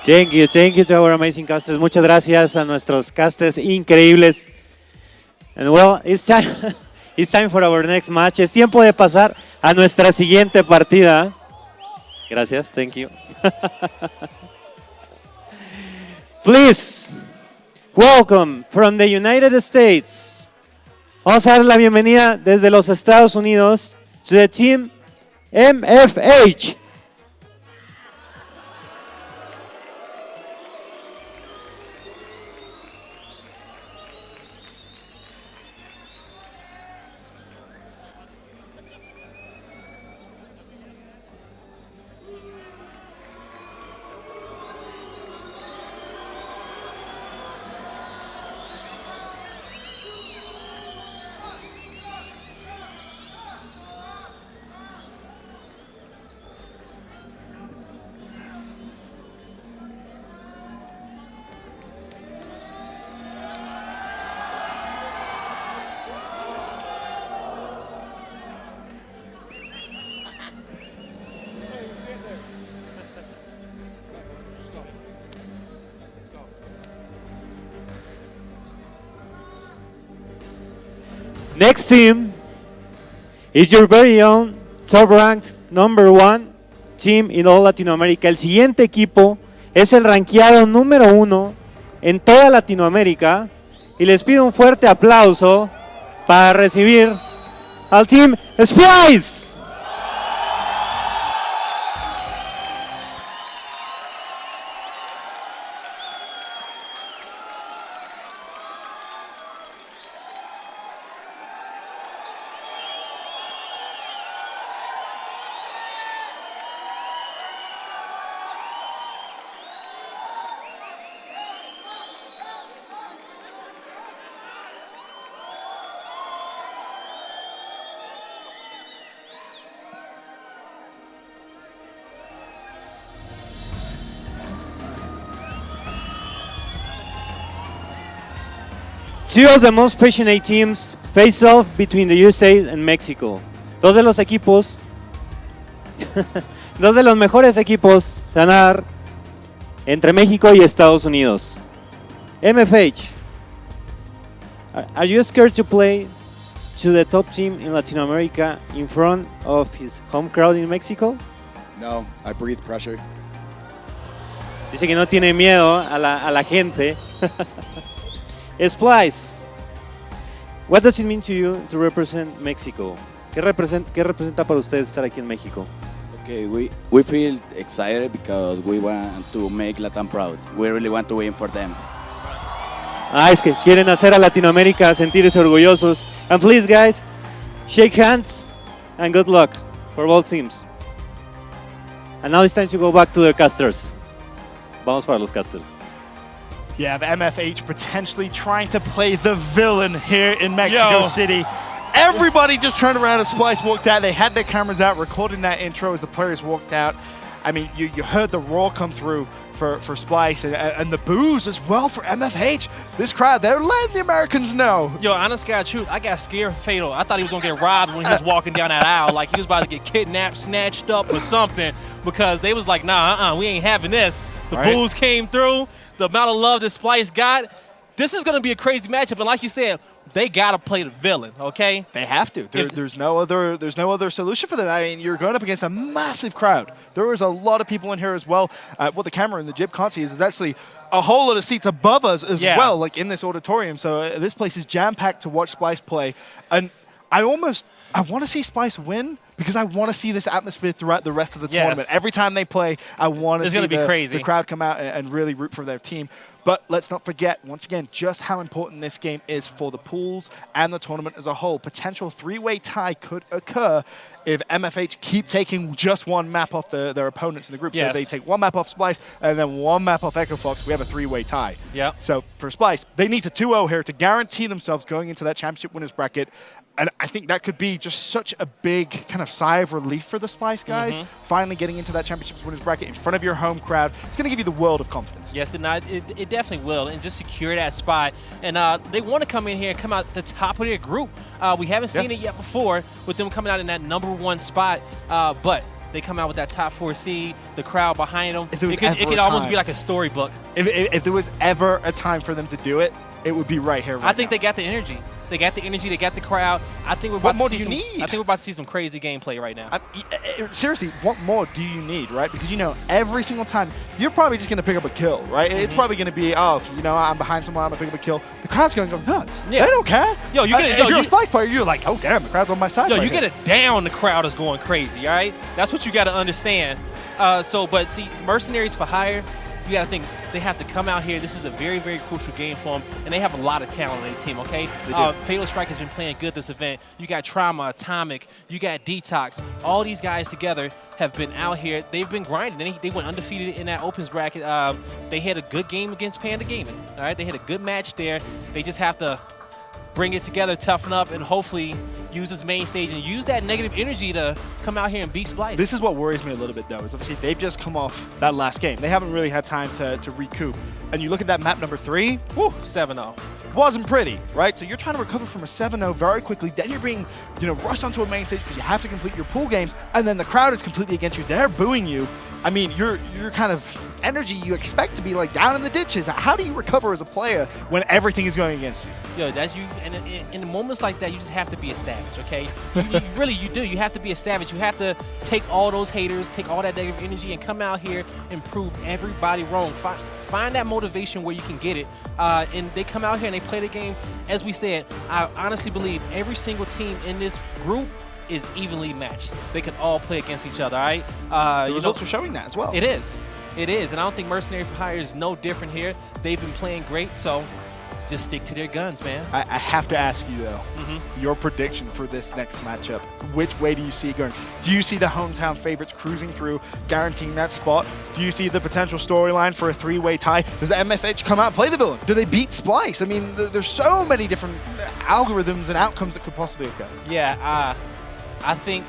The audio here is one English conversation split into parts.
Thank you to our amazing casters. Muchas gracias a nuestros casters increíbles. And well, it's time, it's time for our next match. Es tiempo de pasar a nuestra siguiente partida. Gracias, thank you. Please, welcome from the United States. Vamos a dar la bienvenida desde los Estados Unidos to the team MFH. Next team is your very own top-ranked #1 team in all Latinoamérica. El siguiente equipo es el rankeado #1 en toda Latinoamérica y les pido un fuerte aplauso para recibir al team SPLYCE. Two of the most passionate teams face off between the USA and Mexico. Dos de los equipos, dos de los mejores equipos se van a dar entre México y Estados Unidos. MFH, are you scared to play to the top team in Latin America in front of his home crowd in Mexico? No, I breathe pressure. Dice que no tiene miedo a la gente. Splice, what does it mean to you to represent Mexico? ¿Qué representa para ustedes estar aquí en México? Okay, we feel excited because we want to make Latam proud. We really want to win for them. Es que quieren hacer a Latinoamérica sentirse orgullosos. And please, guys, shake hands and good luck for both teams. And now it's time to go back to the casters. Vamos para los casters. You have MFH potentially trying to play the villain here in Mexico City. Everybody just turned around as Splice walked out. They had their cameras out recording that intro as the players walked out. I mean, you heard the roar come through for Splice and the boos as well for MFH. This crowd, they're letting the Americans know. Yo, honest God, truth, I got scared fatal. I thought he was going to get robbed when he was walking down that aisle. Like he was about to get kidnapped, snatched up or something because they was like, nah, we ain't having this. The boos came through. The amount of love that Splice got, this is going to be a crazy matchup. And like you said, they got to play the villain, okay? They have to. There's no other solution for them. I mean, you're going up against a massive crowd. There was a lot of people in here as well. What the camera in the jib can't see is there's actually a whole lot of seats above us as well, like in this auditorium. So this place is jam-packed to watch Splice play. And I want to see Splice win because I want to see this atmosphere throughout the rest of the tournament. Every time they play, I want to see the crowd come out and really root for their team. But let's not forget, once again, just how important this game is for the pools and the tournament as a whole. Potential three-way tie could occur if MFH keep taking just one map off their opponents in the group. So if they take one map off Splice and then one map off Echo Fox, we have a three-way tie. So for Splice, they need to 2-0 here to guarantee themselves going into that championship winners bracket. And I think that could be just such a big kind of sigh of relief for the Splice guys. Finally getting into that championship winners bracket in front of your home crowd. It's going to give you the world of confidence. Yes, and it definitely will. And just secure that spot. And they want to come in here and come out the top of their group. We haven't seen it yet before with them coming out in that #1 spot. But They come out with that top 4 seed, the crowd behind them. If there was It could almost be like a storybook. If there was ever a time for them to do it, it would be right here. Right I think they got the energy. They got the energy. They got the crowd. I think we're about What more to see do you some. need? I think we're about to see some crazy gameplay right now. Seriously, what more do you need, right? Because every single time you're probably just going to pick up a kill, right? It's probably going to be, I'm behind someone, I'm going to pick up a kill. The crowd's going to go nuts. Yeah. They don't care. Yo, you get it. If you're a Splice player, you're like, oh damn, the crowd's on my side. Yo, right you here. get it down, the crowd is going crazy, all right? That's what you got to understand. But see, Mercenaries for Hire, you got to think they have to come out here. This is a very, very crucial game for them, and they have a lot of talent on their team, okay? Fatal Strike has been playing good this event. You got Trauma, Atomic, you got Detox. All these guys together have been out here. They've been grinding. They went undefeated in that Opens bracket. They had a good game against Panda Gaming, all right? They had a good match there. They just have to bring it together, toughen up, and hopefully use this main stage and use that negative energy to come out here and beat Splice. This is what worries me a little bit, though, is obviously they've just come off that last game. They haven't really had time to recoup. And you look at that map number 3, Woo, 7-0. wasn't pretty, right? So you're trying to recover from a 7-0 very quickly. Then you're being, rushed onto a main stage because you have to complete your pool games, and then the crowd is completely against you. They're booing you. I mean, your kind of energy you expect to be like down in the ditches. How do you recover as a player when everything is going against you? Yo, that's you. And in the moments like that, you just have to be a savage, okay? You do. You have to be a savage. You have to take all those haters, take all that negative energy, and come out here and prove everybody wrong. Find that motivation where you can get it. And they come out here and they play the game. As we said, I honestly believe every single team in this group is evenly matched. They can all play against each other, all right? The results are showing that as well. It is. It is. And I don't think Mercenary for Hire is no different here. They've been playing great, so just stick to their guns, man. I have to ask you, though, your prediction for this next matchup. Which way do you see it going? Do you see the hometown favorites cruising through, guaranteeing that spot? Do you see the potential storyline for a 3-way tie? Does the MFH come out and play the villain? Do they beat Splice? I mean, there's so many different algorithms and outcomes that could possibly occur. Yeah, I think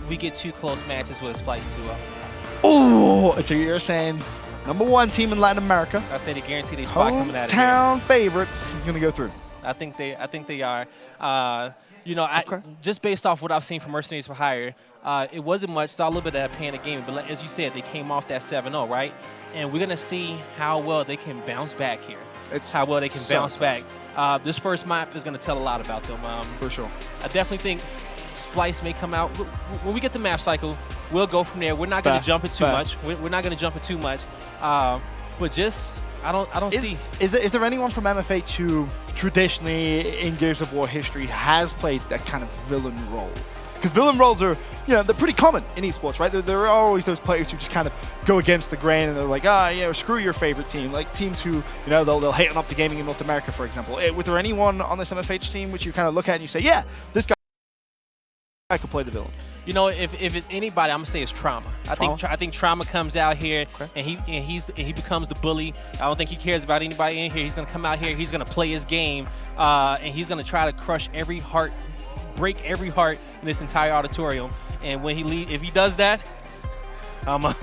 we get 2 close matches with a Splice 2-0. Oh, so you're saying #1 team in Latin America. I say they guarantee they spot coming out of here. Hometown favorites gonna go through. I think they are. Just based off what I've seen from Mercenaries for Hire, it wasn't much. Saw a little bit of that Panda Gaming, but as you said, they came off that 7-0, right? And we're gonna see how well they can bounce back here. It's how well they can so bounce back. This first map is gonna tell a lot about them. For sure. I definitely think Splice may come out. When we get the map cycle, we'll go from there. We're not going to jump it too much. We're not going to jump it too much. But just, I don't see. Is there anyone from MFH who traditionally in Gears of War history has played that kind of villain role? Because villain roles are, they're pretty common in esports, right? There are always those players who just kind of go against the grain and they're like, screw your favorite team. Like teams who, they'll hate on Optic Gaming in North America, for example. Was there anyone on this MFH team which you kind of look at and you say, yeah, this guy I could play the villain? If it's anybody, I'm gonna say it's Trauma. I think Trauma comes out here and he becomes the bully. I don't think he cares about anybody in here. He's gonna come out here. He's gonna play his game, and he's gonna try to crush every heart, break every heart in this entire auditorium. And when if he does that, I'm gonna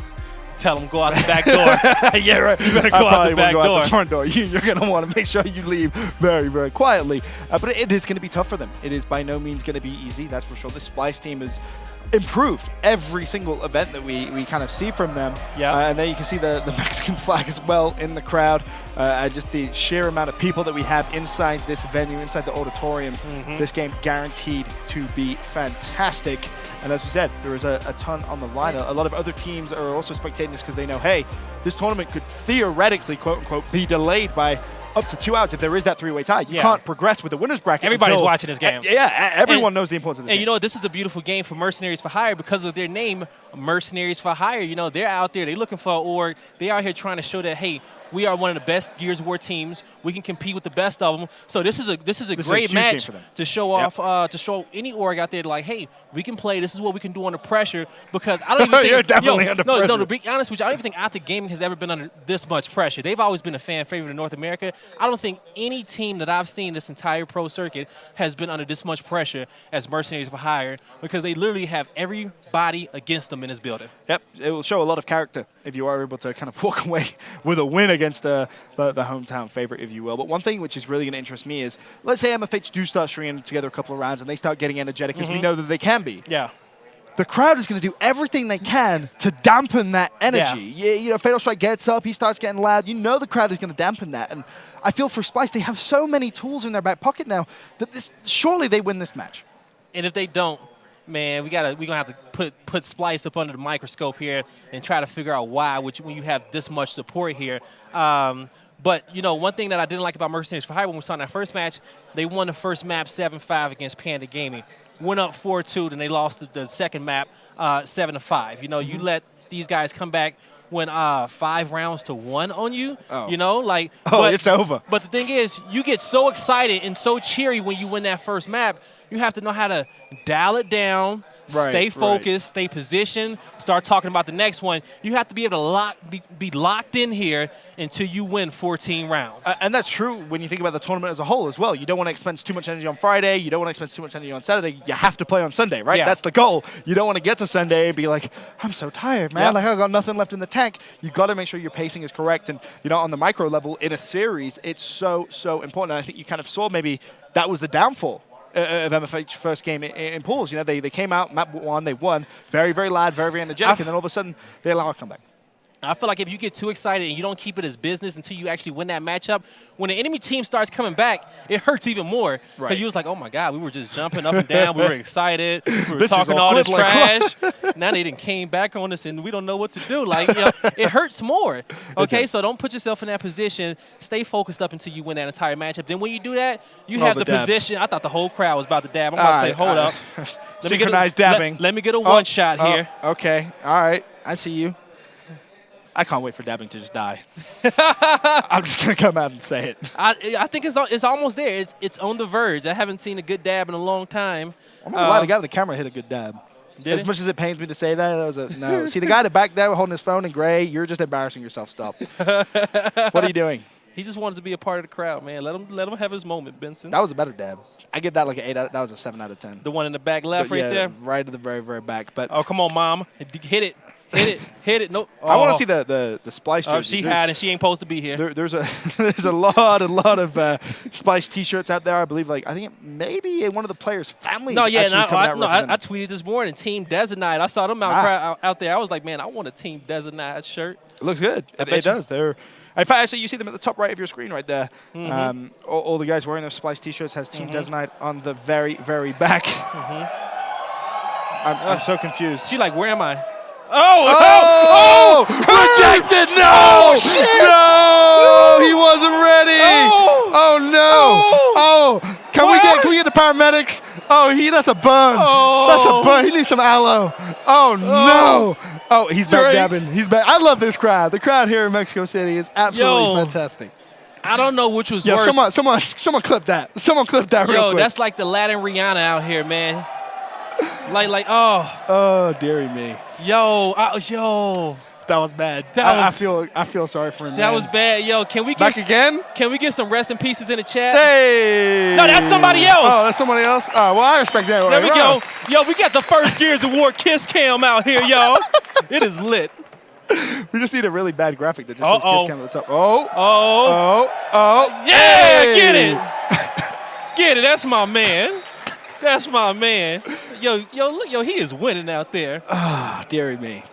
tell him go out the back door. Yeah, right. You better go out the back door. Out the front door. You're going to want to make sure you leave very, very quietly. But it is going to be tough for them. It is by no means going to be easy, that's for sure. This Splice team is improved every single event that we kind of see from them. Yeah. And then you can see the Mexican flag as well in the crowd. Just the sheer amount of people that we have inside this venue, inside the auditorium. This game guaranteed to be fantastic. And as we said, there is a ton on the line. A lot of other teams are also spectating this because they know, hey, this tournament could theoretically, quote unquote, be delayed by up to 2 hours if there is that 3-way tie. You can't progress with the winner's bracket. Everybody's watching this game. Everyone knows the importance of this game. And this is a beautiful game for Mercenaries for Hire because of their name, Mercenaries for Hire. They're out there. They're looking for an org. They're out here trying to show that, hey, we are one of the best Gears of War teams. We can compete with the best of them. So this is a great match to show off, to show any org out there like, hey, we can play. This is what we can do under pressure. Because I don't even think you're definitely under pressure. No, to be honest with you, I don't even think Optic Gaming has ever been under this much pressure. They've always been a fan favorite in North America. I don't think any team that I've seen this entire pro circuit has been under this much pressure as Mercenaries for Hire because they literally have everybody against them in this building. Yep, it will show a lot of character if you are able to kind of walk away with a win against the hometown favorite, if you will. But one thing which is really going to interest me is, let's say MFH do start stringing together a couple of rounds and they start getting energetic, because we know that they can be. Yeah. the crowd is going to do everything they can to dampen that energy. Yeah. You know, Fatal Strike gets up, he starts getting loud. You know the crowd is going to dampen that. And I feel for Splice, they have so many tools in their back pocket now that surely they win this match. And if they don't, man, we're gonna have to put Splice up under the microscope here and try to figure out why, when you have this much support here. But, you know, one thing that I didn't like about Mercenaries for Hire when we saw in that first match, they won the first map 7-5 against Panda Gaming. Went up 4-2, then they lost the second map 7-5. You know, you let these guys come back, win 5 rounds to 1 on you. Oh. You know, like. It's over. But the thing is, you get so excited and so cheery when you win that first map. You have to know how to dial it down. Stay focused, stay positioned, start talking about the next one. You have to be able to be locked in here until you win 14 rounds. And that's true when you think about the tournament as a whole as well. You don't want to expend too much energy on Friday. You don't want to expend too much energy on Saturday. You have to play on Sunday, right? Yeah. That's the goal. You don't want to get to Sunday and be like, I'm so tired, man. Yep. Like, I've got nothing left in the tank. You got to make sure your pacing is correct. And, you know, on the micro level in a series, it's so, so important. And I think you kind of saw maybe that was the downfall of MFH first game in pools. You know, they came out, map 1, they won. Very, very loud, very, very energetic, and then all of a sudden they allow a comeback. I feel like if you get too excited and you don't keep it as business until you actually win that matchup, when the enemy team starts coming back, it hurts even more. Because you was like, oh my God, we were just jumping up and down, we were excited, we were talking all this trash. Now they done came back on us and we don't know what to do. Like, you know, it hurts more. Okay, so don't put yourself in that position. Stay focused up until you win that entire matchup. Then when you do that, you have the position. I thought the whole crowd was about to dab. I'm about to say, hold up. Synchronized dabbing. Let me get a one shot here. Okay, all right, I see you. I can't wait for dabbing to just die. I'm just going to come out and say it. I think it's almost there. It's on the verge. I haven't seen a good dab in a long time. I'm not glad the guy with the camera hit a good dab. As much as it pains me to say that, was a no. See, the guy that back there holding his phone in gray, you're just embarrassing yourself. Stop. What are you doing? He just wanted to be a part of the crowd, man. Let him have his moment, Benson. That was a better dab. I give that like an 8 out. That was a 7 out of 10. The one in the back left, right there. Right at the very, very back. But oh, come on, Mom, hit it. Hit it. No. Oh. I want to see the Splice jerseys. She had and she ain't supposed to be here. There's a lot of Splice T-shirts out there. I believe I think maybe one of the players' families. No, yeah, I I tweeted this morning, Team Designite. I saw them out there. I was like, man, I want a Team Designite shirt. It looks good. It does. In fact, actually, you see them at the top right of your screen right there. All the guys wearing those Splice T-shirts has Team Designite on the very, very back. I'm so confused. She like, where am I? Rejected! No! Shit. No! He wasn't ready! Oh no! Can we get the paramedics? That's a burn. That's a burn. He needs some aloe. Oh no! Oh, he's back dabbing. He's back. I love this crowd. The crowd here in Mexico City is absolutely fantastic. I don't know which was worse. Someone clip that. Someone clip that real quick. That's like the Latin Rihanna out here, man. Oh, dearie me. Yo. That was bad. I feel sorry for him. That was bad. Yo, can we get back again? Can we get some rest in pieces in the chat? Hey. No, that's somebody else. Oh, that's somebody else? Oh, well, I respect that. There we go. Yo, we got the first Gears of War kiss cam out here, yo. It is lit. We just need a really bad graphic that just says kiss cam at the top. Yeah, hey. get it. Get it. That's my man. That's my man. Yo, he is winning out there. Ah, dearie me.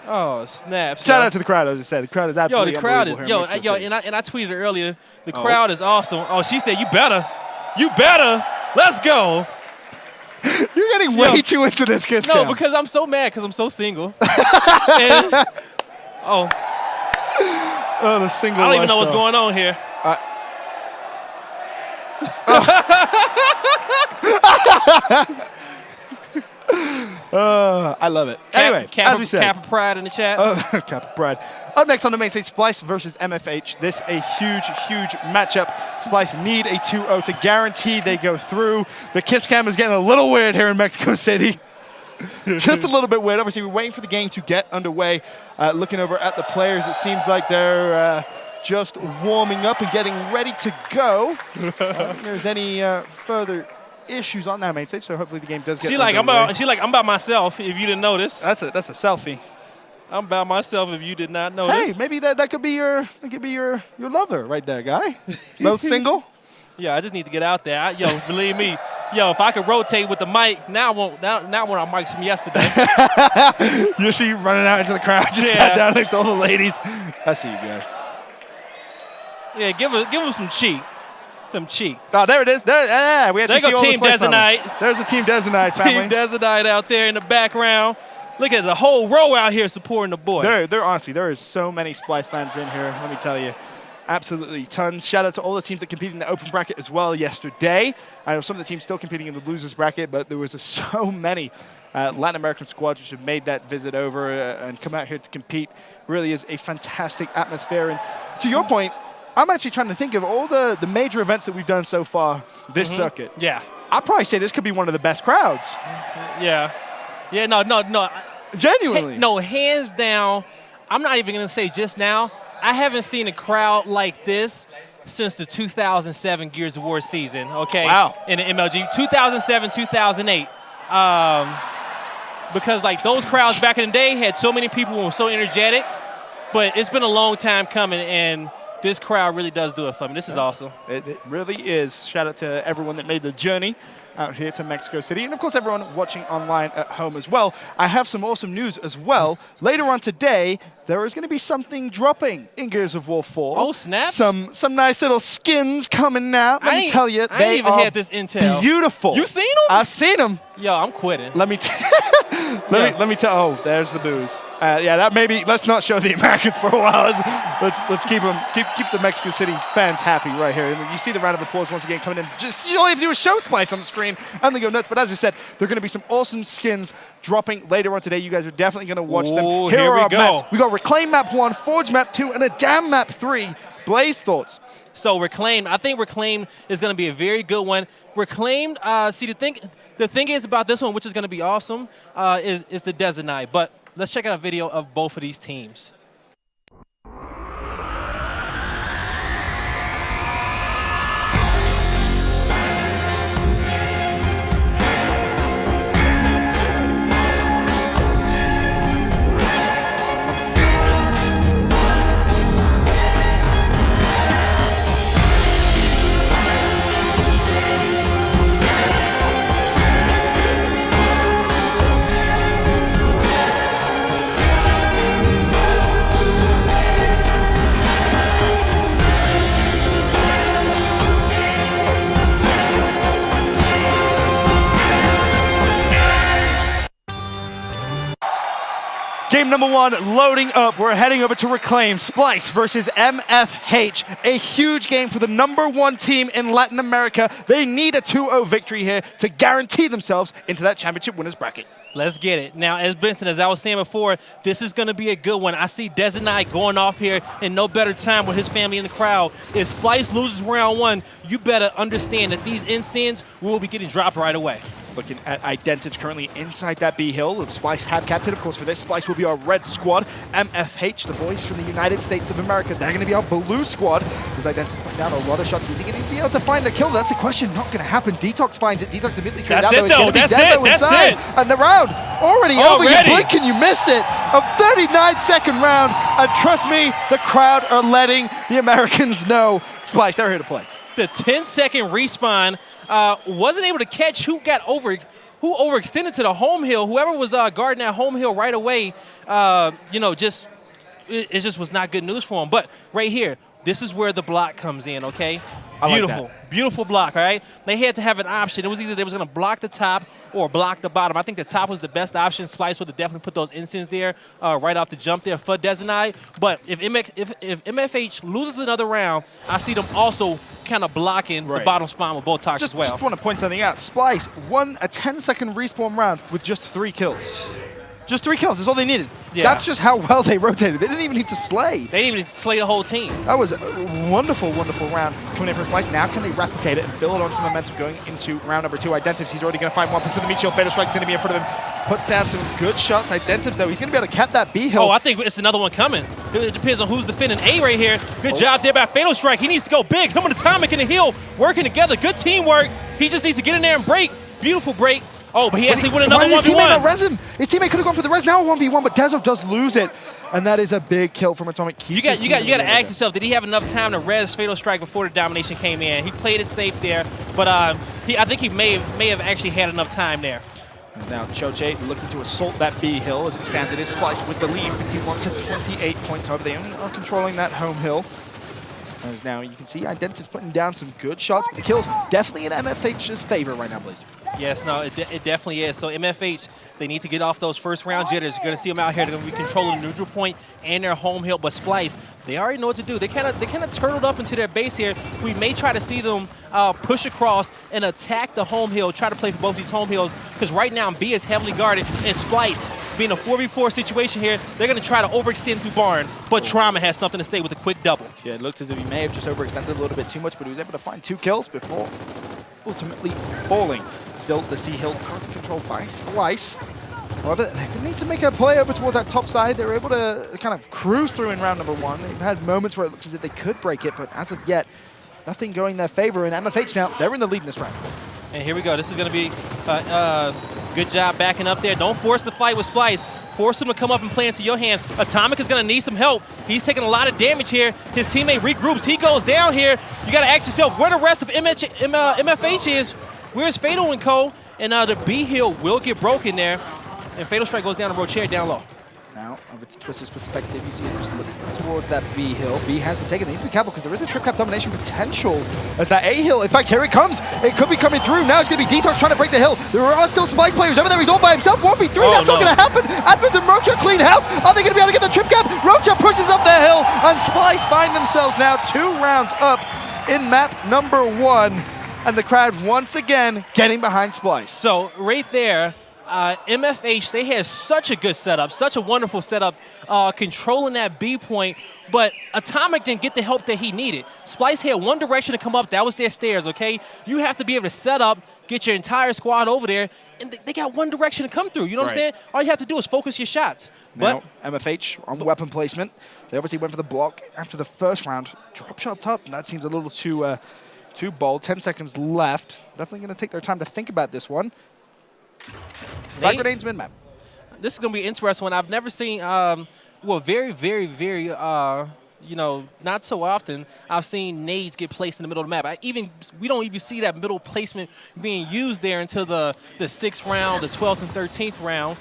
Oh, snap. Shout out to the crowd, as I said. The crowd is absolutely the crowd is, unbelievable here. and I tweeted earlier, the crowd is awesome. Oh, she said, you better. Let's go. You're getting way too into this kiss cam. No, because I'm so mad because I'm so single. The single I don't even know what's going on here. I love it. Anyway, as we said. Kappa Pride in the chat. Kappa Pride. Up next on the main stage, Splice versus MFH. This a huge, huge matchup. Splice need a 2-0 to guarantee they go through. The kiss cam is getting a little weird here in Mexico City. Just a little bit weird. Obviously, we're waiting for the game to get underway. Looking over at the players, it seems like they're just warming up and getting ready to go. I don't think there's any further issues on that main stage, so hopefully the game does get underway. I'm by myself, if you didn't notice. That's a selfie. I'm by myself if you did not notice. Hey, maybe that could be your lover right there, guy. Both single? Yeah, I just need to get out there. Believe me, Yo, if I could rotate with the mic, now I want our mics from yesterday. You see you running out into the crowd, just sat down next to all the ladies. I see you, guy. Yeah, give him some cheek. Some cheek. Oh, there it is. There, we actually there go see all Team the Splice family. Desonite. There's the Team Desonite family. Team Desonite out there in the background. Look at the whole row out here supporting the boy. There honestly, there is so many Splice fans in here, let me tell you. Absolutely tons. Shout out to all the teams that competed in the open bracket as well yesterday. I know some of the teams still competing in the losers bracket, but there was so many Latin American squads which have made that visit over and come out here to compete. Really is a fantastic atmosphere. And to your point, I'm actually trying to think of all the major events that we've done so far this circuit. Yeah. I'd probably say this could be one of the best crowds. Yeah. Yeah, no. Genuinely. No, hands down, I'm not even going to say just now. I haven't seen a crowd like this since the 2007 Gears of War season, okay? Wow. In the MLG. 2007, 2008. Because, like, those crowds back in the day had so many people and were so energetic. But it's been a long time coming, and this crowd really does do it for me. This is awesome. It really is. Shout out to everyone that made the journey out here to Mexico City. And, of course, everyone watching online at home as well. I have some awesome news as well. Later on today, there is going to be something dropping in Gears of War 4. Oh, snap. Some nice little skins coming out. Let me tell you, I they ain't even are had this intel. beautiful. You seen them? I've seen them. Yo, I'm quitting. Let me let me tell. Oh, there's the booze. Yeah, that maybe. Let's not show the Americans for a while. Let's keep the Mexican City fans happy right here. And you see the round of applause once again coming in. Just all you have to do is show Splice on the screen, and they go nuts. But as I said, there are going to be some awesome skins dropping later on today. You guys are definitely going to watch them. Here are our maps. We got Reclaim Map 1, Forge Map 2, and a Dam Map 3. Blaze, thoughts? So Reclaimed, I think Reclaimed is going to be a very good one. Reclaimed, see the thing is about this one, which is going to be awesome, is the Desonite. But let's check out a video of both of these teams. Game number 1 loading up. We're heading over to Reclaim. Splice versus MFH. A huge game for the #1 team in Latin America. They need a 2-0 victory here to guarantee themselves into that championship winners bracket. Let's get it. Now, as Benson, as I was saying before, this is going to be a good one. I see Desonite going off here in no better time with his family in the crowd. If Splice loses round 1, you better understand that these incense will be getting dropped right away. Looking at Identity currently inside that B hill. If Splice have captain, of course, for this, Splice will be our red squad. MFH, the boys from the United States of America, they're going to be our blue squad. As Identity putting down a lot of shots, is he going to be able to find the kill? That's the question. Not going to happen. Detox finds it. Detox immediately traded out. That's it, though. That's it. And the round already over. You blink and you miss it. A 39-second round. And trust me, the crowd are letting the Americans know. Splice, they're here to play. The 10-second respawn wasn't able to catch who overextended to the home hill. Whoever was guarding that home hill right away, it just was not good news for him. But right here, this is where the block comes in, okay? Beautiful, beautiful block, all right? They had to have an option. It was either they was going to block the top or block the bottom. I think the top was the best option. Splice would have definitely put those incense there right off the jump there for Desonite. But if MFH loses another round, I see them also kind of blocking the bottom spawn with both talks as well. Just want to point something out. Splice won a 10-second respawn round with just 3 kills. Just 3 kills is all they needed. Yeah. That's just how well they rotated. They didn't even need to slay. They didn't even need to slay the whole team. That was a wonderful, wonderful round coming in from Splice. Now can they replicate it and build on some momentum going into round number 2? Identives, he's already going to find one. Puts in the meat shield. Fatal Strike's going to be in front of him. Puts down some good shots. Identives, though, he's going to be able to cap that B hill. Oh, I think it's another one coming. It depends on who's defending A right here. Good job there by Fatal Strike. He needs to go big. Him and Atomic and the Hill working together. Good teamwork. He just needs to get in there and break. Beautiful break. Oh, but he actually won another 1v1. His teammate not res him. His teammate could have gone for the res. Now a 1v1, but Dezo does lose it. And that is a big kill from Atomic. You got to ask yourself, did he have enough time to res Fatal Strike before the domination came in? He played it safe there, but I think he may have actually had enough time there. And now Choche looking to assault that B hill. As it stands, it is Splice with the lead, 51 to 28 points. However, they only are controlling that home hill. As now you can see, Identity's putting down some good shots, but the kills definitely in MFH's favor right now, Blaze. Yes, no, it definitely is. So MFH, they need to get off those first round jitters. You're going to see them out here. They're going to be controlling the neutral point and their home hill. But Splice, they already know what to do. They kind of turtled up into their base here. We may try to see them push across and attack the home hill, try to play for both these home hills, because right now B is heavily guarded, and Splice, being a 4v4 situation here, they're going to try to overextend through Barn, but Trauma has something to say with a quick double. Yeah, it looked as if he may have just overextended a little bit too much, but he was able to find 2 kills before ultimately falling. Still, the C hill currently controlled by Splice. However, they need to make a play over towards that top side. They were able to kind of cruise through in round number 1. They've had moments where it looks as if they could break it, but as of yet, nothing going in their favor. And MFH now, they're in the lead in this round. And here we go. This is going to be good job backing up there. Don't force the fight with Splice. Force him to come up and play into your hand. Atomic is going to need some help. He's taking a lot of damage here. His teammate regroups. He goes down here. You got to ask yourself where the rest of MFH is. Where's Fatal and Co? And the B hill will get broken there. And Fatal Strike goes down to Rochair down low. Now, over to Twister's perspective, you see him just looking towards that B hill. B has been taken. They need to be careful because there is a trip cap domination potential as that A hill. In fact, here it comes. It could be coming through. Now it's going to be Detox trying to break the hill. There are still Splice players over there. He's all by himself. 1v3. That's not going to happen. Advers and Rocha clean house. Are they going to be able to get the trip cap? Rocha pushes up their hill, and Splice find themselves now 2 rounds up in map number 1. And the crowd once again getting behind Splice. So right there, MFH, they had such a good setup, such a wonderful setup, controlling that B point, but Atomic didn't get the help that he needed. Splice had one direction to come up. That was their stairs, okay? You have to be able to set up, get your entire squad over there, and they got one direction to come through. You know what I'm saying? All you have to do is focus your shots. Now, MFH on weapon placement. They obviously went for the block after the first round. Drop shot top, and that seems a little too bold. 10 seconds left. Definitely going to take their time to think about this one. Frag grenades mid-map. This is going to be interesting one. I've never seen, well, very, very, very, you know, not so often, I've seen nades get placed in the middle of the map. We don't even see that middle placement being used there until the 6th round, the 12th and 13th round.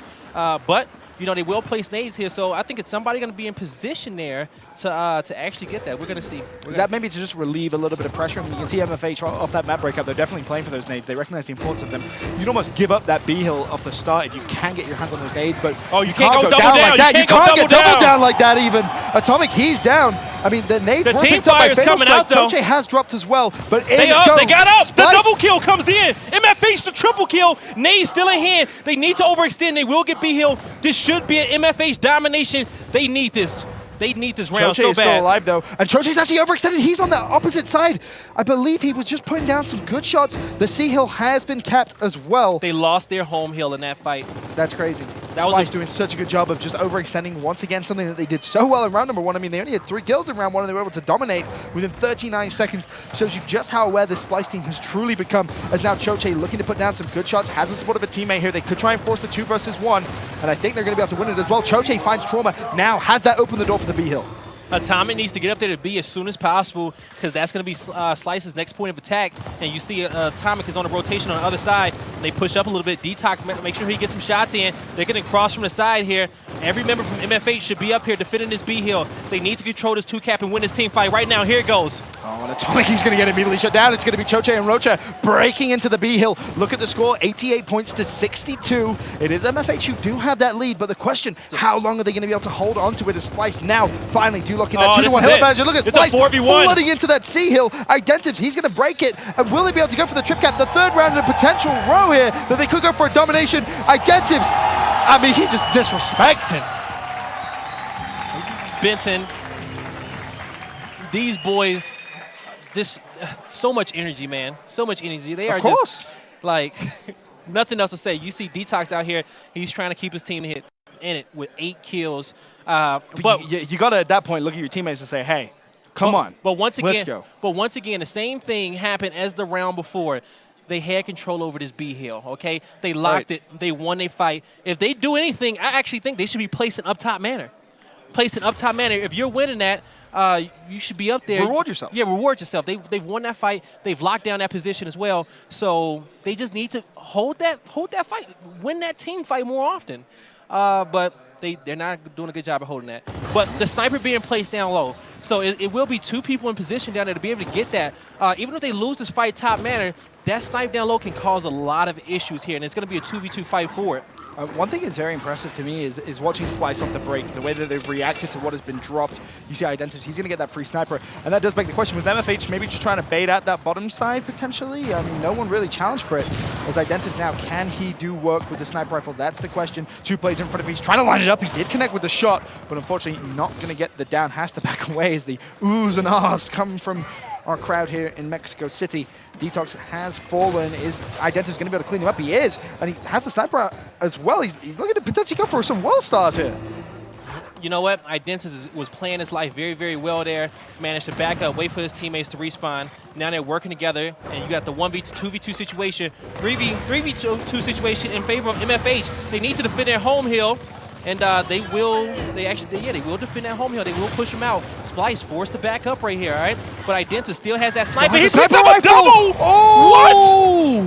But you know, they will place nades here, so I think it's somebody going to be in position there to actually get that. We're going to see. Is that maybe to just relieve a little bit of pressure? I mean, you can see MFH off that map breakup. They're definitely playing for those nades. They recognize the importance of them. You'd almost give up that B hill off the start if you can get your hands on those nades, but you can't go double down like that. You can't get double down like that even. Atomic, he's down. I mean, the nades were picked up by Fatal Strike. Choche has dropped as well, but they got up. The double kill comes in. MFH the triple kill. Nade still in hand. They need to overextend. They will get B hill. This should be an MFH domination. They need this. They need this round so bad. Choche is still alive, though. And Choche's actually overextended. He's on the opposite side. I believe he was just putting down some good shots. The C hill has been capped as well. They lost their home hill in that fight. That's crazy. Splice doing such a good job of just overextending once again, something that they did so well in round number 1. I mean, they only had 3 kills in round 1, and they were able to dominate within 39 seconds. Shows you just how aware this Splice team has truly become, as now Choche looking to put down some good shots, has the support of a teammate here. They could try and force the 2 versus 1, and I think they're going to be able to win it as well. Choche finds Trauma. Now has that open the door for the B hill. Atomic needs to get up there to B as soon as possible, because that's going to be Slice's next point of attack. And you see Atomic is on a rotation on the other side. They push up a little bit. Detox, make sure he gets some shots in. They're getting cross from the side here. Every member from MFH should be up here defending this B hill. They need to control this 2-cap and win this team fight right now. Here it goes. Oh, and Atomic, he's going to get immediately shut down. It's going to be Choche and Rocha breaking into the B hill. Look at the score, 88 points to 62. It is MFH who do have that lead, but the question, how long are they going to be able to hold on to it as Splice now finally do lock in that 2-1 hill advantage. Look at Splice flooding into that C hill. Identives, he's going to break it, and will they be able to go for the trip cap? The 3rd round in a potential row here that they could go for a domination. Identives, I mean, he's just disrespecting Benton. These boys, so much energy, man. So much energy. They are just like nothing else to say. You see Detox out here. He's trying to keep his team in it with 8 kills. But you got to, at that point, look at your teammates and say, hey, come on, but once again, let's go. But once again, the same thing happened as the round before. They had control over this B hill, okay? They locked it. They won their fight. If they do anything, I actually think they should be placed in up top manner. placed in up top manner. If you're winning that, you should be up there. Reward yourself. Yeah, reward yourself. They've won that fight. They've locked down that position as well. So they just need to hold that fight, win that team fight more often. But they're not doing a good job of holding that. But the sniper being placed down low. So it will be 2 people in position down there to be able to get that. Even if they lose this fight top manner, that snipe down low can cause a lot of issues here, and it's going to be a 2v2 fight for it. One thing that's very impressive to me is watching Splice off the break, the way that they've reacted to what has been dropped. You see Identives, he's going to get that free sniper. And that does beg the question, was MFH maybe just trying to bait out that bottom side potentially? I mean, no one really challenged for it. As Identives now, can he do work with the sniper rifle? That's the question. 2 plays in front of him. He's trying to line it up. He did connect with the shot, but unfortunately not going to get the down. Has to back away as the oohs and ahs come from our crowd here in Mexico City. Detox has fallen. Is Identives going to be able to clean him up? He is. And he has the sniper out as well. He's looking to potentially go for some well stars here. You know what? Identities was playing his life very, very well there. Managed to back up, wait for his teammates to respawn. Now they're working together, and you got the 2v2 situation, 3v2 situation in favor of MFH. They need to defend their home hill. And they will defend that home hill. They will push him out. Splice forced to back up right here, all right? But Identis still has that sniper. He's picked up a double! Oh!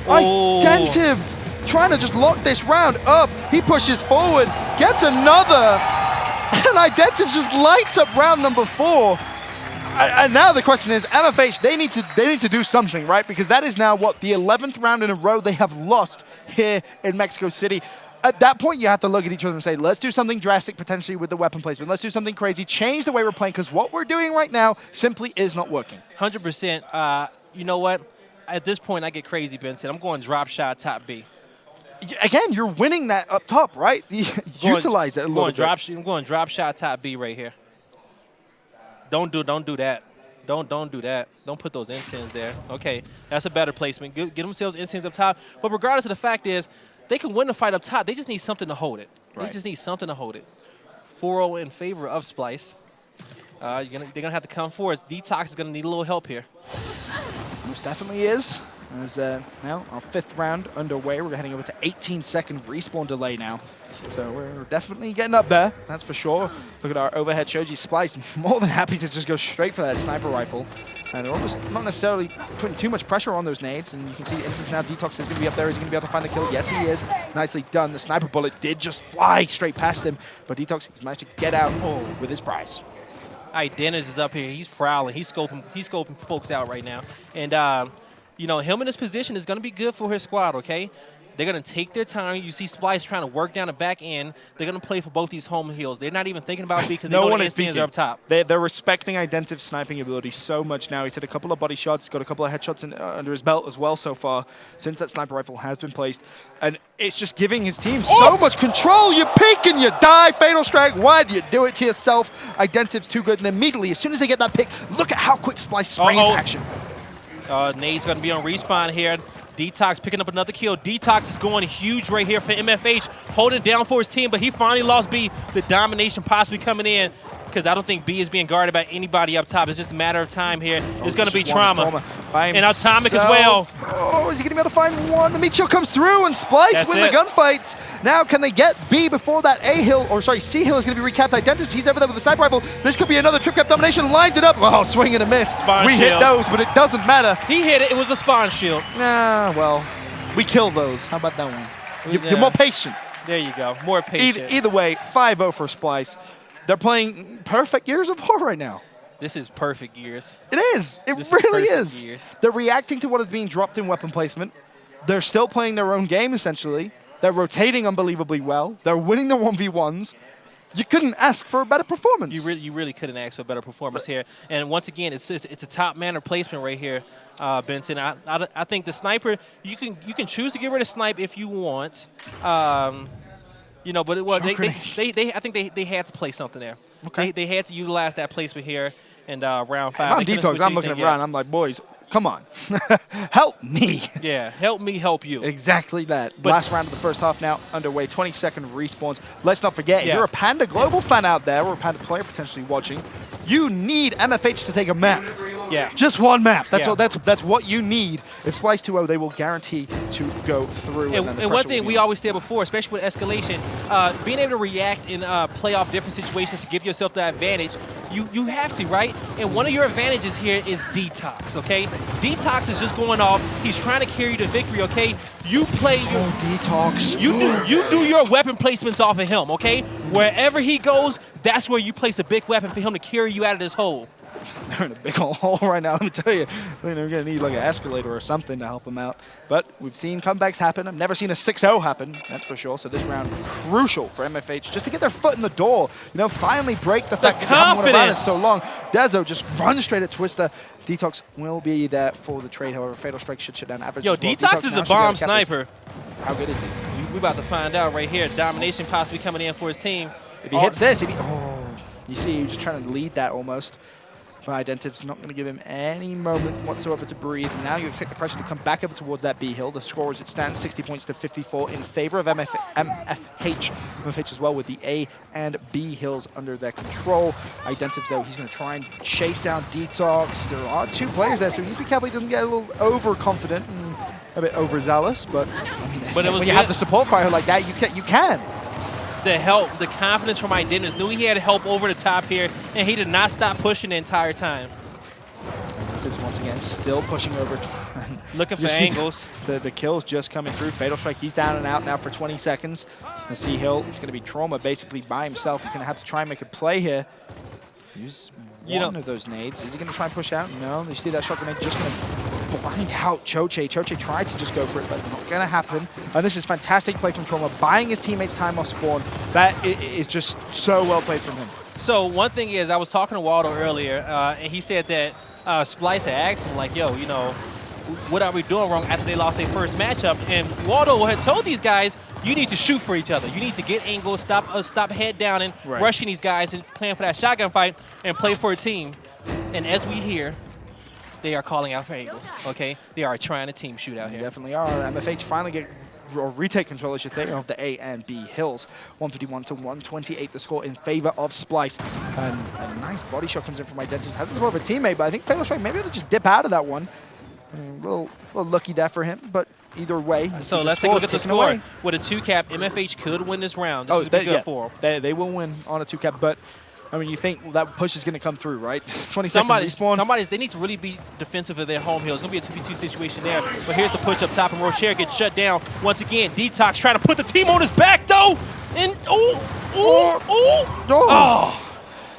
What? Identives trying to just lock this round up. He pushes forward, gets another, and Identives just lights up round number 4. And now the question is, MFH, they need to do something, right? Because that is now, what, the 11th round in a row they have lost here in Mexico City. At that point, you have to look at each other and say, let's do something drastic potentially with the weapon placement. Let's do something crazy, change the way we're playing, because what we're doing right now simply is not working. 100%. You know what? At this point, I get crazy, Benson. I'm going drop shot top B. Again, you're winning that up top, right? Utilize it a little bit. I'm going drop shot top B right here. Don't do that. Don't do that. Don't put those incense there. Okay, that's a better placement. Get themselves incense up top. But regardless of the fact is, they can win the fight up top. They just need something to hold it. Right. They just need something to hold it. 4-0 in favor of Splice. They're going to have to come forward. Detox is going to need a little help here. Most definitely is. As now our 5th round underway. We're heading over to 18-second respawn delay now. So we're definitely getting up there, that's for sure. Look at our overhead Shoji. Splice more than happy to just go straight for that sniper rifle. And they're almost not necessarily putting too much pressure on those nades. And you can see the instance now, Detox is going to be up there. Is he going to be able to find the kill? Yes, he is. Nicely done. The sniper bullet did just fly straight past him. But Detox has managed to get out with his prize. Dennis is up here. He's prowling. He's scoping folks out right now. And, you know, him in this position is going to be good for his squad, okay? They're going to take their time. You see Splice trying to work down the back end. They're going to play for both these home hills. They're not even thinking about B because they know the instances are up top. They're respecting Identive's sniping ability so much now. He's hit a couple of body shots, got a couple of headshots under his belt as well so far since that sniper rifle has been placed. And it's just giving his team so much control. You peek and you die. Fatal strike. Why do you do it to yourself? Identive's too good. And immediately, as soon as they get that pick, look at how quick Splice springs action. Nade's going to be on respawn here. Detox picking up another kill. Detox is going huge right here for MFH, holding down for his team, but he finally lost B. The domination possibly coming in because I don't think B is being guarded by anybody up top. It's just a matter of time here. It's going to be Trauma. And Atomic as well. Oh, is he going to be able to find one? The meat shield comes through and Splice win the gunfight. Now can they get B before that C hill is going to be recapped. Identity, he's over there with the sniper rifle. This could be another trip cap domination. Lines it up. Oh, swing and a miss. We hit those, but it doesn't matter. He hit it. It was a spawn shield. Nah, well, we kill those. How about that one? You're more patient. There you go. More patient. Either way, 5-0 for Splice. They're playing perfect Gears of War right now. This is perfect Gears. It is. It really is. Gears. They're reacting to what is being dropped in weapon placement. They're still playing their own game, essentially. They're rotating unbelievably well. They're winning their 1v1s. You couldn't ask for a better performance. You really couldn't ask for a better performance here. And once again, it's a top manner placement right here, Benson. I think the sniper, you can choose to get rid of snipe if you want. You know, but I think they had to play something there. Okay. They had to utilize that placement here in round 5. I'm Detox. I'm looking around. I'm like, boys, come on. Help me. Yeah, help me help you. Exactly that. But last round of the first half now underway. 20-second respawns. Let's not forget, if you're a Panda Global fan out there or a Panda player potentially watching, you need MFH to take a map. Yeah. Just one map. That's Yeah. all. That's what you need. If Splice 2-0, they will guarantee to go through. And one thing we always said before, especially with escalation, being able to react and play off different situations to give yourself the advantage, you have to, right? And one of your advantages here is Detox, okay? Detox is just going off. He's trying to carry you to victory, okay? You play your Detox. You do your weapon placements off of him, okay? Wherever he goes, that's where you place a big weapon for him to carry you out of this hole. They're in a big old hole right now, let me tell you. I think they're going to need like an escalator or something to help them out. But we've seen comebacks happen. I've never seen a 6-0 happen, that's for sure. So this round, crucial for MFH just to get their foot in the door. You know, finally break the fact that they haven't won around it so long. Dezo just runs straight at Twister. Detox will be there for the trade, however. Fatal Strike should shut down average. Yo, as well. Detox is a bomb sniper. How good is he? We about to find out right here. Domination possibly coming in for his team. If he hits this, you see, he's just trying to lead that almost. But Identive's not going to give him any moment whatsoever to breathe. Now you expect the pressure to come back up towards that B hill. The score as it stands, 60 points to 54 in favor of MFH. MFH as well with the A and B hills under their control. Identive, though, he's going to try and chase down Detox. There are two players there, so he needs to be careful he doesn't get a little overconfident and a bit overzealous. But, I mean, but it was when you have the support fire like that, you can. The help, the confidence from Identitas, knew he had help over the top here, and he did not stop pushing the entire time. Once again, still pushing over. Looking for angles. The kills just coming through. Fatal Strike, he's down and out now for 20 seconds. The C Hill, it's going to be Trauma basically by himself. He's going to have to try and make a play here. Use one of those nades. Is he going to try and push out? No. You see that shot grenade just going to blind out Choche. Choche tried to just go for it, but not going to happen. And this is fantastic play from Trauma, buying his teammates time off spawn. That is just so well played from him. So one thing is, I was talking to Waldo earlier, and he said that Splice had asked him, like, yo, you know, what are we doing wrong after they lost their first matchup? And Waldo had told these guys, you need to shoot for each other. You need to get angles, stop head down and rushing these guys and playing for that shotgun fight and play for a team. And as we hear, they are calling out for angles, okay? They are trying a team shoot out here. They definitely are. MFH finally get, or retake control, I should say, of the A and B hills. 151 to 128, the score in favor of Splice. And a nice body shot comes in from Identity. Has this more of a teammate, but I think Fatal Strike maybe able to just dip out of that one. A little lucky there for him, but either way. So let's take a look at the score. Away. With a 2-cap, MFH could win this round. This is good for them. They will win on a 2-cap, but I mean, you think that push is going to come through, right? 20 seconds respawn. They need to really be defensive of their home hill. It's going to be a 2v2 situation there. But here's the push up top, and Rocher gets shut down. Once again, Detox trying to put the team on his back, though. And,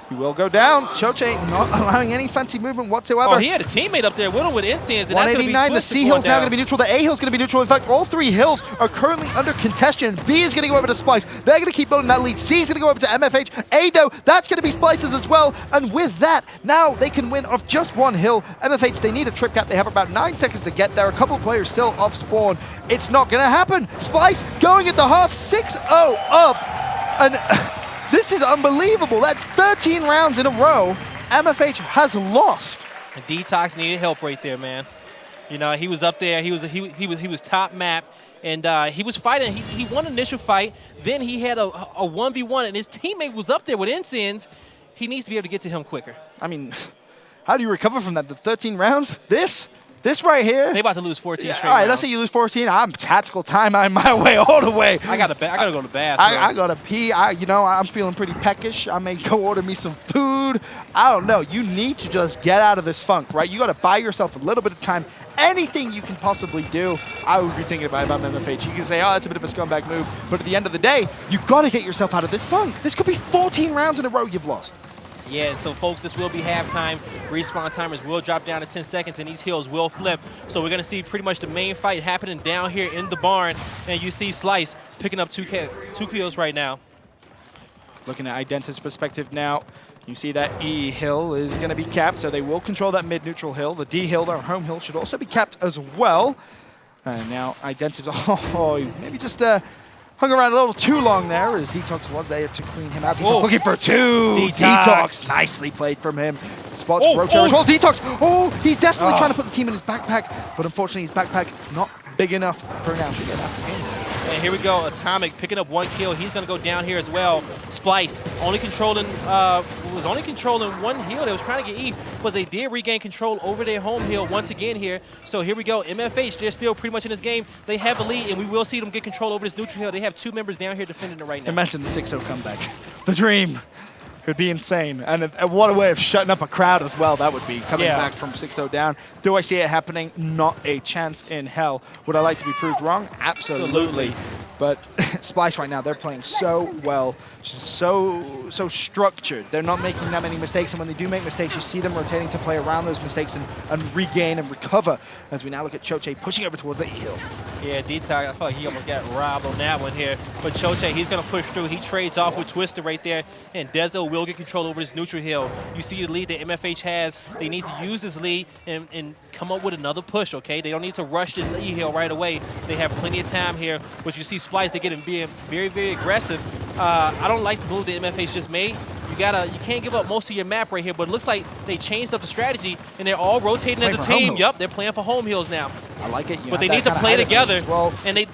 He will go down. Choche not allowing any fancy movement whatsoever. Oh, he had a teammate up there with him with Incense. 189, the C hill's now going to be neutral. The A hill's going to be neutral. In fact, all three hills are currently under contention. B is going to go over to Splice. They're going to keep building that lead. C is going to go over to MFH. A, though, that's going to be Splice's as well. And with that, now they can win off just one hill. MFH, they need a trip cap. They have about 9 seconds to get there. A couple of players still off spawn. It's not going to happen. Splice going at the half, 6-0 up. And this is unbelievable. That's 13 rounds in a row MFH has lost. And Detox needed help right there, man. You know, he was up there. He was top map, and he was fighting. He won an initial fight. Then he had a 1v1, and his teammate was up there with Incense. He needs to be able to get to him quicker. I mean, how do you recover from that? The 13 rounds? This right here. They about to lose 14 straight all right, rounds. let's say you lose 14. I'm tactical time on my way all the way. I gotta go to the bath. I gotta pee. I'm feeling pretty peckish. I may go order me some food. I don't know. You need to just get out of this funk, right? You gotta buy yourself a little bit of time. Anything you can possibly do, I would be thinking about MFH. You can say, oh, that's a bit of a scumbag move. But at the end of the day, you gotta get yourself out of this funk. This could be 14 rounds in a row you've lost. Yeah, so folks, this will be halftime. Respawn timers will drop down to 10 seconds, and these hills will flip. So we're going to see pretty much the main fight happening down here in the barn. And you see Slice picking up two kills right now. Looking at Identity's perspective now, you see that E hill is going to be capped, so they will control that mid-neutral hill. The D hill, their home hill, should also be capped as well. And now Identity's, maybe just hung around a little too long there as Detox was there to clean him out. Detox looking for two. Detox. Nicely played from him. Spots Rocher as well. Detox. He's desperately trying to put the team in his backpack, but unfortunately his backpack not big enough for now. Should get that game. And here we go, Atomic picking up 1 kill. He's going to go down here as well. Splice only controlling, was only controlling 1 hill. They was trying to get E, but they did regain control over their home hill once again here. So here we go, MFH, they're still pretty much in this game. They have the lead, and we will see them get control over this neutral hill. They have 2 members down here defending it right now. Imagine the 6-0 comeback. The dream. It would be insane. And what a way of shutting up a crowd as well that would be, coming back from 6-0 down. Do I see it happening? Not a chance in hell. Would I like to be proved wrong? Absolutely. But Splice right now, they're playing so well, so structured. They're not making that many mistakes, and when they do make mistakes, you see them rotating to play around those mistakes and regain and recover. As we now look at Choche pushing over towards the hill. Yeah, Detox, I feel like he almost got robbed on that one here. But Choche, he's going to push through. He trades off with Twister right there, and Dezo will get control over this neutral hill. You see the lead that MFH has. They need to use this lead and come up with another push, okay? They don't need to rush this E hill right away. They have plenty of time here, but you see Splice, they get him being very, very aggressive. I don't like the move that MFH just made. You can't give up most of your map right here, but it looks like they changed up the strategy, and they're all rotating as a team. Yup, they're playing for home hills now. I like it. But they need to play together. Well, and they...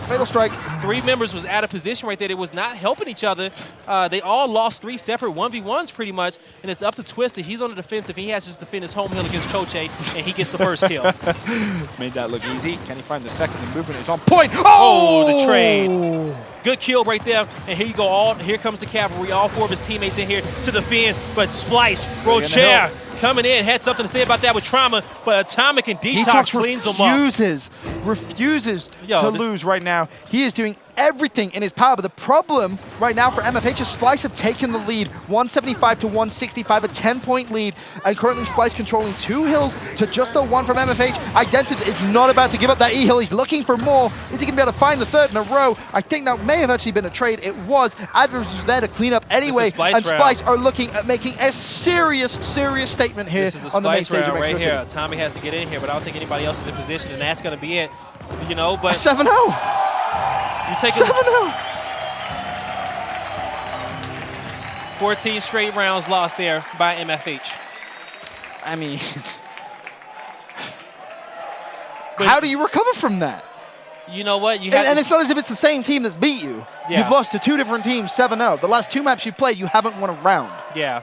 Fatal strike. 3 members was out of position right there. They was not helping each other. They all lost 3 separate 1v1s pretty much, and it's up to Twister. He's on the defensive. He has to just defend his home hill against Choche, and he gets the first kill. Made that look easy. Can he find the second? The movement is on point. Oh, the trade. Good kill right there. And here you go. Here comes the cavalry. All 4 of his teammates in here to defend. But Splice, Rocher coming in, had something to say about that with Trauma, but Atomic and Detox cleans them up. Refuses to lose right now. He is doing everything in his power, but the problem right now for MFH is Splice have taken the lead, 175 to 165, a 10-point lead, and currently Splice controlling 2 hills to just the 1 from MFH. Identity is not about to give up that E hill. He's looking for more. Is he going to be able to find the 3rd in a row? I think that may have actually been a trade. It was. Adverse was there to clean up anyway, and Splice are looking at making a serious statement here on the main stage of Mexico City. Tommy has to get in here, but I don't think anybody else is in position, and that's going to be it. You know, but 7-0. You take 7-0. 14 straight rounds lost there by MFH. I mean, how do you recover from that? You know what? And it's not as if it's the same team that's beat you. Yeah. You've lost to 2 different teams, 7-0. The last 2 maps you've played, you haven't won a round. Yeah.